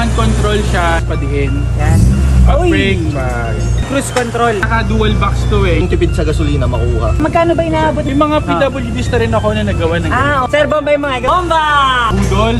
hand control siya, padiin. Yan. Pag-brake, cruise control. Naka-dual box to eh. Yung tipid sa gasolina makuha. Magkano ba inaabot? May mga PWDs na rin ako na nagawa ng Sir Bomba yung mga bomba! budol.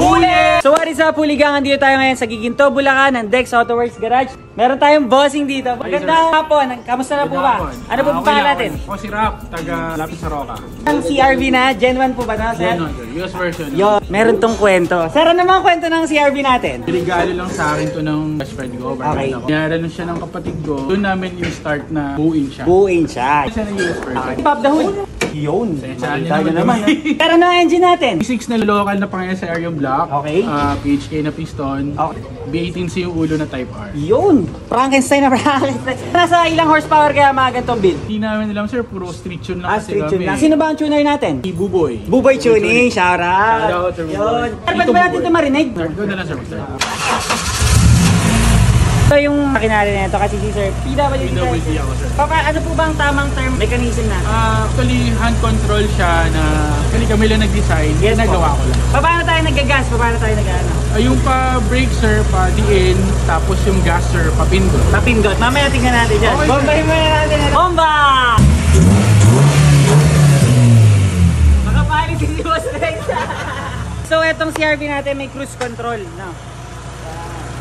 Huli! So what is up, Huligangan? Dito tayo ngayon sa Giginto, Bulacan, ng Dex Autoworks Garage. Meron tayong bossing dito. Magandang hapon. Kamusta na po ba? Ano po pangalan natin? Ako si Rap, taga Lapis sa Roca. Ang CRV na, Gen 1 po ba na, sir? Gen 1, US version. Yo, meron tong kwento. Sir, ano mga kwento ng CRV natin? Regalo lang sa akin to ng best friend ko. Okay. Niyara siya ng kapatid ko. Doon namin yung start na buuin siya. Buuin siya. Siya ng US version. Okay. Pop the hood. Yun. Saan naman. Pero ano ang engine natin? V6 na local na pang-SR yung block. Okay. PHK na piston. Okay. B18C yung ulo na Type R. Yun. Frankenstein na Frankenstein. Nasa ilang horsepower kaya mga ganitong build? Hindi namin alam sir, puro street tune lang kasi Street tune kami. na. Sino ba ang tuner natin? Buboy. Buboy Tuning. Shout out. Shout out, Sir Yun. Buboy. Sir, ba't ba natin ito marinig? Start ko na lang sir, mag-start. Ito yung makinari na ito kasi si Sir PWD. PWD ako sir. Papa, ano po ba ang tamang term mechanism natin? Actually, hand control siya na kami lang nag-design. Yes, nagawa ko lang. Paano tayo nag-gas? Paano tayo nag-ano? Yung pa-brake sir, pa-diin, tapos yung gas sir, pa-pindot. Papindot. Mamaya tingnan natin dyan. Okay, Bombahin muna natin. Bomba! Makapalit si Boss Rex. So, etong CRV natin may cruise control. No?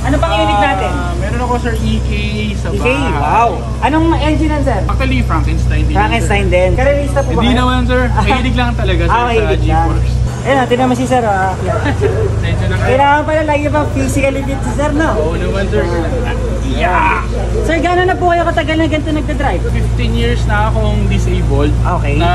Ano pang unit natin? Meron ako sir, EK sa EK? bahay. Wow! Anong engine yan, sir? Actually, Frankenstein din. Frankenstein din. Karelista po ba? Hindi naman sir, mahilig lang talaga sir sa mahilig lang. G-Force. Ayun, tinan mo si Sir. Medyo na kayo. Kailangan pala lagi pa physically fit si Sir, no? Oo naman sir. Yeah! Sir, gano'n na po kayo katagal na ganito nagdadrive? 15 years na akong disabled. Okay. Na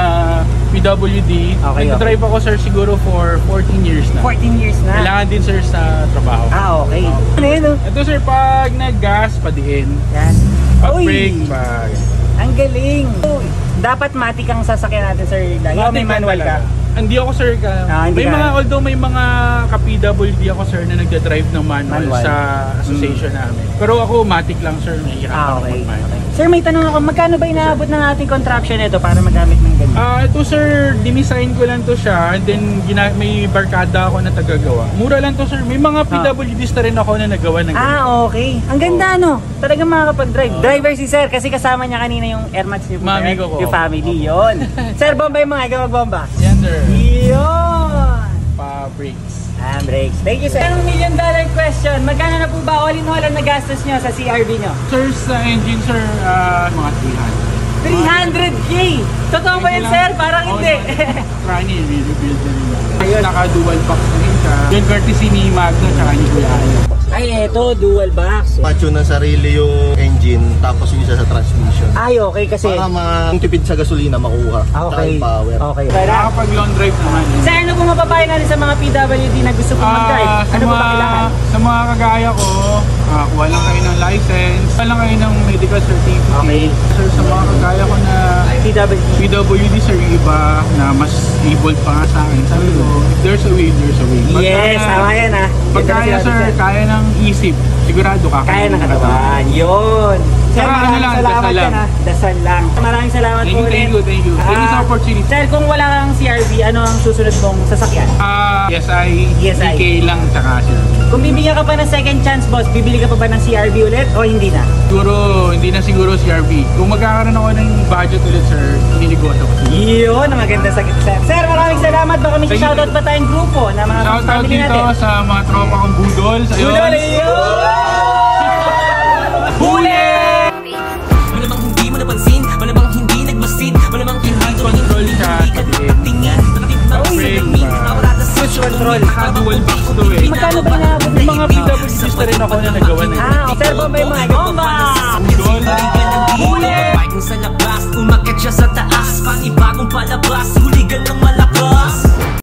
PWD. Okay, Nagdadrive ako sir siguro for 14 years na. 14 years na. Kailangan din sir sa trabaho. Okay. Ano yun, oh? Ito sir, pag nag-gas, padiin. Yan. Pag-brake, pag... Ang galing! Dapat matik ang sasakyan natin, sir. Lagi may manual ka. Hindi ako sir hindi may ka. mga, although may mga ka-PWD ako sir na nagda-drive ng manual sa association namin. Pero ako matic lang sir, nahihirapan Okay. mag-manual. Sir, may tanong ako, magkano ba inaabot ng ating contraption nito para magamit ng ganyan? Ito sir, dinisign ko lang to siya and then may barkada ako na tagagawa. Mura lang to sir, may mga PWDs na rin ako na nagawa ng ganyan. Okay. Ang ganda, no? Talagang makakapag-drive. Driver si Sir kasi kasama niya kanina yung airmats niyo. Mami ko. Yung family, yun. Sir, bomba yung mga gawag-bomba. Yan sir. Yun! Pa-brakes. Brakes. Thank you, sir. Ang $1 million question, magkano na po ba all in all ang nagastos nyo sa CRV nyo? Sir, sa engine sir, mga 300K! Totoo ba yun, sir? Parang hindi. Try niyo, i-rebuild na rin. Ayun. Naka-dual box na rin siya. Yung courtesy ni Magno tsaka ni Kuya Ayo. Ay, eto, dual box. Patyo ng sarili yung engine, tapos yung isa sa transmission. Ay, okay kasi. Para yung tipid sa gasolina makuha. Okay. Tsaka power. Okay. Nakakapag-long drive naman. Sir, ano po mapapayo natin sa mga PWD na gusto pong mag-drive? Ano po ba kailangan? Sa mga kagaya ko, kuha lang kayo ng license, kuha lang kayo ng medical certificate. Okay. Sir, sa mga kagaya ko na PWD sir, yung iba na mas able pa nga sa akin. Sabi ko, if there's a way, there's a way. Yes, tama yan ha. Pag kaya sir, kaya ng isip, sigurado ka. Kaya ng katawan. Yun. Sir, Saka ano lang, salamat dasal lang. yan ha. Dasal lang. Maraming salamat po ulit. Thank you. Thank you sa opportunity. Sir, kung wala kang CRV, ano ang susunod mong sasakyan? ESI, EK lang, tsaka sir. Kung bibigyan ka pa ng second chance, boss, bibili ka pa ba ng CRV ulit o hindi na? Hindi na siguro CRV. Kung magkakaroon ako ng budget ulit sir, hiniligot ako. Yun, ang maganda sa sir. Sir, maraming salamat. Baka may shoutout pa tayong grupo na mga shoutout family dito natin. sa mga tropa kong budol. Budol, ayun! Huli! Malamang hindi mo napansin, malamang hindi nagmasid, malamang hindi control siya, tingin, brake, Cruise control. dual box to eh. Magkano ba inaabot? May mga PWDs na rin ako na nagawa ng Sir, bomba yung mga bomba! budol. Huli! Bike mo sa labas, umakyat siya sa taas, panibagong palabas.